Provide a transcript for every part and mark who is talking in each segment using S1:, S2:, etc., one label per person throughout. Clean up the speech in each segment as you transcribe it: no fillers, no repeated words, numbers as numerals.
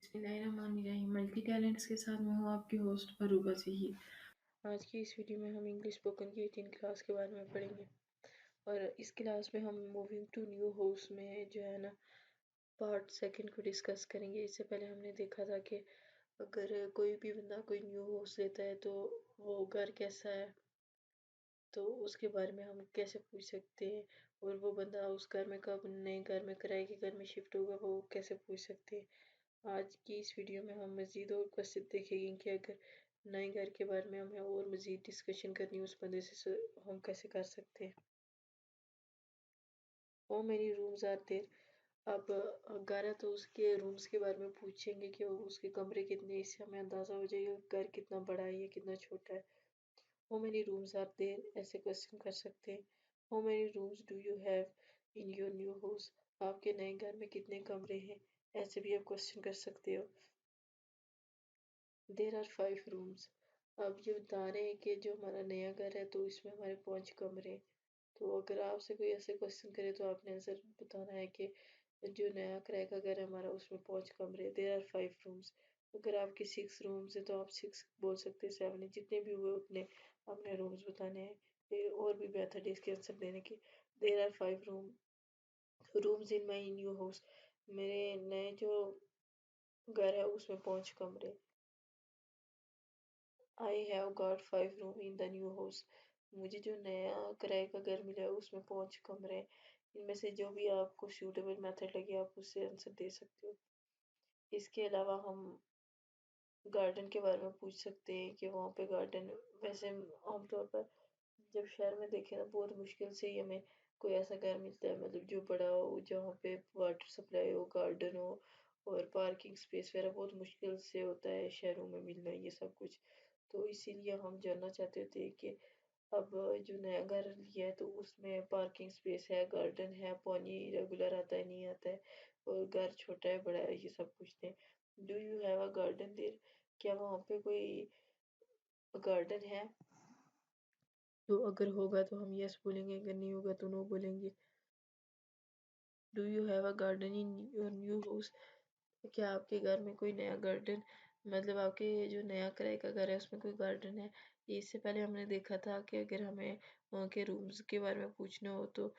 S1: बिस्मिल्लाहिर्रहमानिर्रहीम। Multi talents के साथ मैं हूँ आपकी होस्ट अरूबा ज़हीर। आज की इस वीडियो में हम इंग्लिश स्पोकन की 18 क्लास के बारे में पढ़ेंगे और इस क्लास में हम मूविंग टू न्यू हाउस में जो है ना पार्ट सेकंड को डिस्कस करेंगे। इससे पहले हमने देखा था कि अगर कोई भी बंदा कोई न्यू हाउस लेता है तो वो घर कैसा है, तो उसके बारे में हम कैसे पूछ सकते हैं, और वो बंदा उस घर में कब नए घर में किराए के घर में शिफ्ट होगा वो कैसे पूछ सकते हैं। आज की इस वीडियो में हम मज़ीद और क्वेश्चन देखेंगे कि अगर नए घर के बारे में हमें और मज़ीद डिस्कशन करनी है उस बंदे से हम कैसे कर सकते हैं। वो मेरी रूम्स आते अब घर है तो उसके रूम्स के बारे में पूछेंगे कि उसके कमरे कितने, इससे हमें अंदाज़ा हो जाएगा घर कितना बड़ा है या कितना छोटा है। How many rooms are there? ऐसे क्वेश्चन कर सकते हैं। How many rooms do you have in your new house? आपके नए घर में कितने कमरे हैं, ऐसे भी आप क्वेश्चन कर सकते हो। There are 5 rooms. अब ये बता रहे हैं कि जो हमारा नया घर है तो इसमें हमारे 5 कमरे हैं। तो अगर आपसे कोई ऐसे क्वेश्चन करे तो आपने आंसर बताना है कि जो नया किराए का घर है हमारा उसमें 5 कमरे। There are 5 rooms. अगर आपके 6 रूम्स है तो आप 6 बोल सकते हैं, 7 है, जितने भी हुए उतने अपने रूम्स बताने हैं। ये और भी मेथड है इसके आंसर देने की। There are 5 rooms in my new house. मेरे नए जो घर है उसमें 5 कमरे। I have got 5 room in the new house. मुझे जो नया किराए का घर मिला है उसमें 5 कमरे हैं। इनमें से जो भी आपको सूटेबल मेथड लगे आप उससे आंसर दे सकते हो। इसके अलावा हम गार्डन के बारे में पूछ सकते हैं कि वहाँ पे गार्डन, वैसे आमतौर पर जब शहर में देखें ना बहुत मुश्किल से ही हमें कोई ऐसा घर मिलता है, मतलब जो बड़ा हो, जहाँ पे वाटर सप्लाई हो, गार्डन हो और पार्किंग स्पेस वगैरह बहुत मुश्किल से होता है शहरों में मिलना ये सब कुछ। तो इसीलिए हम जानना चाहते थे कि अब जो नया घर लिया है तो उसमें पार्किंग स्पेस है, गार्डन है, पानी रेगुलर आता है नहीं आता है, और घर छोटा है बड़ा है, ये सब पूछते हैं। Do you have a garden there? क्या वहाँ पे कोई गार्डन है? तो अगर होगा तो हम यस बोलेंगे, अगर नहीं होगा तो नो बोलेंगे। Do you have a garden in your new house? क्या आपके घर में कोई नया गार्डन, मतलब आपके जो नया किराए का घर है उसमें कोई गार्डन है? इससे पहले हमने देखा था कि अगर हमें वहाँ के रूम्स के बारे में पूछना हो तो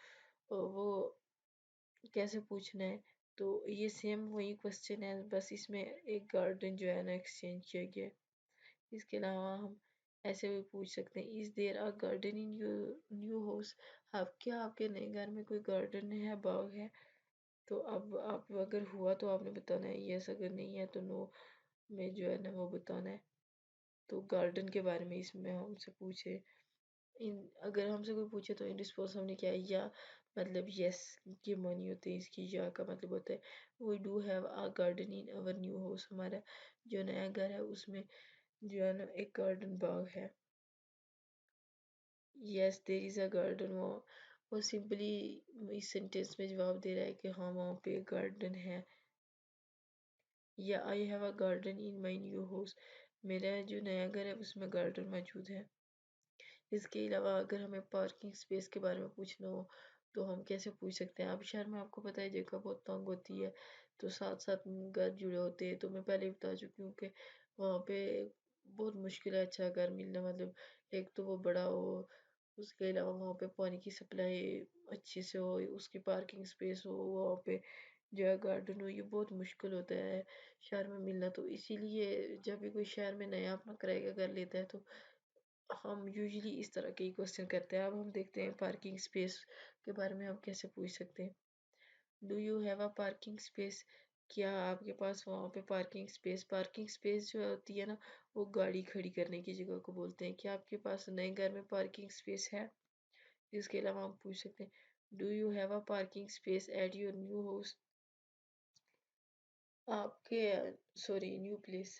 S1: वो कैसे पूछना है। तो ये सेम वही क्वेश्चन है, बस इसमें एक गार्डन जो है ना एक्सचेंज किया गया है। इसके अलावा हम ऐसे भी पूछ सकते हैं, is there a garden in your new house? आप क्या आपके नए घर में कोई गार्डन है, बाग है? तो अब आप अगर हुआ तो आपने बताना है यस, अगर नहीं है तो नो में जो है ना वो बताना है। तो गार्डन के बारे में इसमें हमसे पूछे, इन अगर हमसे कोई पूछे तो इन रिस्पॉन्स हमने क्या है या मतलब यस की मानी होती है, इसकी या का मतलब होता है we do have a garden in our new house. हमारा जो नया घर है उसमें जो है ना एक गार्डन बाग है। Yes there is a garden, वो सिंपली इस सेंटेंस में जवाब दे रहा है कि हाँ वहाँ पे गार्डन है। या I have a garden in my new house, मेरा जो नया घर है उसमें गार्डन मौजूद है। इसके अलावा अगर हमें पार्किंग स्पेस के बारे में पूछना हो तो हम कैसे पूछ सकते हैं। अब शहर में आपको पता है जगह बहुत तंग होती है, तो साथ साथ घर जुड़े होते हैं। तो मैं पहले ही बता चुकी हूँ कि वहाँ पे बहुत मुश्किल है अच्छा घर मिलना, मतलब एक तो वो बड़ा हो, उसके अलावा वहाँ पे पानी की सप्लाई अच्छी से हो, उसकी पार्किंग स्पेस हो, वहाँ पे जो है गार्डन हो, ये बहुत मुश्किल होता है शहर में मिलना। तो इसीलिए जब भी कोई शहर में नया अपना किराए का घर लेता है तो हम यूजुअली इस तरह के क्वेश्चन करते हैं। अब हम देखते हैं पार्किंग स्पेस के बारे में हम कैसे पूछ सकते हैं। Do you have a parking space? क्या आपके पास वहाँ पे पार्किंग स्पेस जो होती है ना वो गाड़ी खड़ी करने की जगह को बोलते हैं। क्या आपके पास नए घर में पार्किंग स्पेस है? इसके अलावा हम पूछ सकते हैं, do you have a parking space at your new house? आपके सॉरी न्यू प्लेस।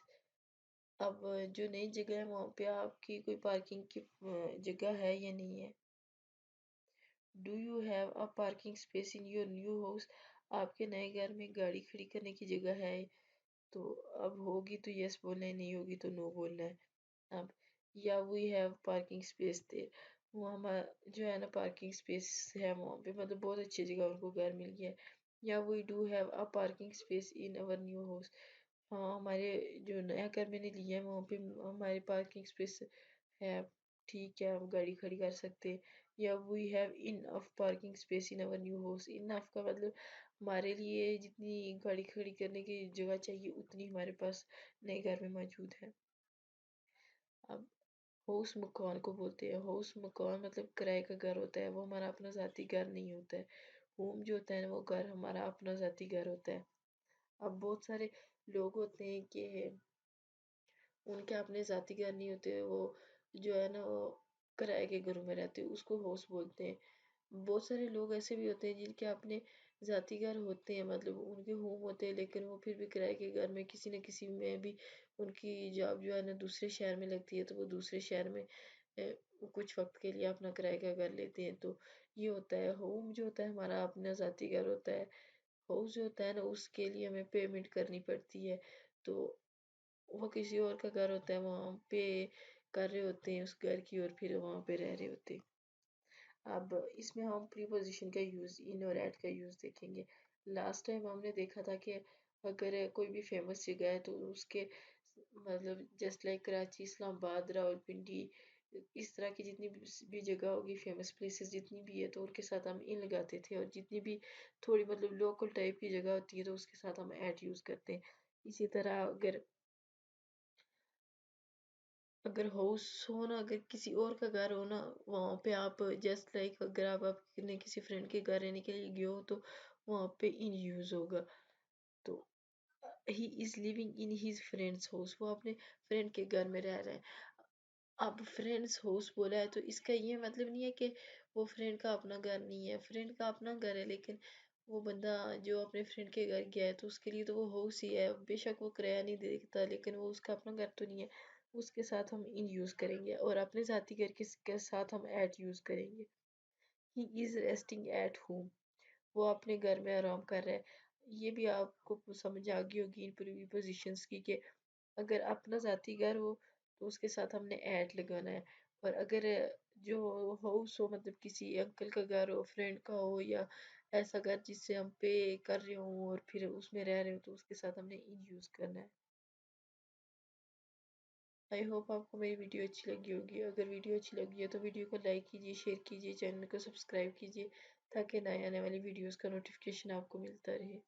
S1: अब जो नई जगह है वहाँ पे आपकी कोई पार्किंग की जगह है या नहीं है? Do you have a parking space in your new house? आपके नए घर में गाड़ी खड़ी करने की जगह है? तो अब होगी तो यस बोलना है, नहीं होगी तो नो बोलना है। अब या we have parking space there, वो हमारा जो है ना पार्किंग स्पेस है वहाँ पे, मतलब बहुत अच्छी जगह उनको घर मिल गया है। या we do have a parking space in our new house, ہاں ہمارے جو نیا گھر میں نے لیا ہے وہاں پہ ہمارے پارکنگ اسپیس ہے، ٹھیک ہے، ہم گاڑی کھڑی کر سکتے، یا we have enough parking space in our new house. انف کا مطلب ہمارے لیے جتنی گاڑی کھڑی کرنے کی جگہ چاہیے اتنی ہمارے پاس نئے گھر میں موجود ہے. اب ہاؤس مکان کو بولتے ہیں. ہاؤس مکان مطلب کرائے کا گھر ہوتا ہے، وہ ہمارا اپنا ذاتی گھر نہیں ہوتا ہے. ہوم جو ہوتا ہے وہ گھر ہمارا اپنا ذاتی گھر ہوتا ہے. اب بہت سارے لوگ ہوتے ہیں کہ ان کے اپنے ذاتی گھر نہیں ہوتے، وہ جو ہے نا وہ کرائے کے گھروں میں رہتے ہیں، اس کو ہاؤس بولتے ہیں. بہت سارے لوگ ایسے بھی ہوتے ہیں جن کے اپنے ذاتی گھر ہوتے ہیں، مطلب ان کے ہوم ہوتے ہیں، لیکن وہ پھر بھی کرائے کے گھر میں کسی نہ کسی میں بھی ان کی جاب جو ہے نا دوسرے شہر میں لگتی ہے، تو وہ دوسرے شہر میں کچھ وقت کے لیے اپنا کرائے کا گھر لیتے ہیں. تو یہ ہوتا ہے ہوم جو ہوتا ہے ہمارا اپنا ذاتی گھر ہوتا ہے. ہاؤس جو ہوتا ہے نا اس کے لیے ہمیں پیمنٹ کرنی پڑتی ہے، تو وہ کسی اور کا گھر ہوتا ہے، وہاں پہ کر رہے ہوتے ہیں اس گھر کی اور پھر وہاں پہ رہ رہے ہوتے ہیں. اب اس میں ہم پریپوزیشن کا یوز، ان اور ایٹ کا یوز دیکھیں گے. لاسٹ ٹائم ہم نے دیکھا تھا کہ اگر کوئی بھی فیمس جگہ ہے تو اس کے مطلب جسٹ لائک کراچی، اسلام آباد، راولپنڈی، اس طرح کی جتنی بھی جگہ ہوگی فیمس پلیسز جتنی بھی ہے تو ان کے ساتھ ہم ان لگاتے تھے، اور جتنی بھی تھوڑی مطلب لوکل ٹائپ کی جگہ ہوتی ہے تو اس کے ساتھ ہم ایٹ یوز کرتے ہیں. اسی طرح اگر ہاؤس ہو نا، اگر کسی اور کا گھر ہو نا، وہاں پہ آپ جسٹ لائک اگر آپ اپنے کسی فرینڈ کے گھر رہنے کے لیے گئے ہو تو وہاں پہ ان یوز ہوگا. تو he is living in his friends house, وہ اپنے فرینڈ کے گھر میں رہ رہے ہیں. اب فرینڈس ہاؤس بولا ہے تو اس کا یہ مطلب نہیں ہے کہ وہ فرینڈ کا اپنا گھر نہیں ہے، فرینڈ کا اپنا گھر ہے، لیکن وہ بندہ جو اپنے فرینڈ کے گھر گیا ہے تو اس کے لیے تو وہ ہاؤس ہی ہے. بے شک وہ کرایہ نہیں دیتا لیکن وہ اس کا اپنا گھر تو نہیں ہے، اس کے ساتھ ہم ان یوز کریں گے، اور اپنے ذاتی گھر کے ساتھ ہم ایٹ یوز کریں گے. ہی از ریسٹنگ ایٹ ہوم، وہ اپنے گھر میں آرام کر رہا ہے. یہ بھی آپ کو سمجھ آ گئی ہوگی ان پریپوزیشنز کی کہ اگر اپنا ذاتی گھر ہو تو اس کے ساتھ ہم نے ایٹ لگانا ہے، اور اگر جو ہاؤس ہو مطلب کسی انکل کا گھر ہو، فرینڈ کا ہو، یا ایسا گھر جس سے ہم پے کر رہے ہوں اور پھر اس میں رہ رہے ہوں تو اس کے ساتھ ہم نے ان یوز کرنا ہے. آئی ہوپ آپ کو میری ویڈیو اچھی لگی ہوگی. اگر ویڈیو اچھی لگی ہے تو ویڈیو کو لائک کیجیے، شیئر کیجیے، چینل کو سبسکرائب کیجیے تاکہ نئے آنے والی ویڈیوز کا نوٹیفیکیشن آپ کو ملتا رہے.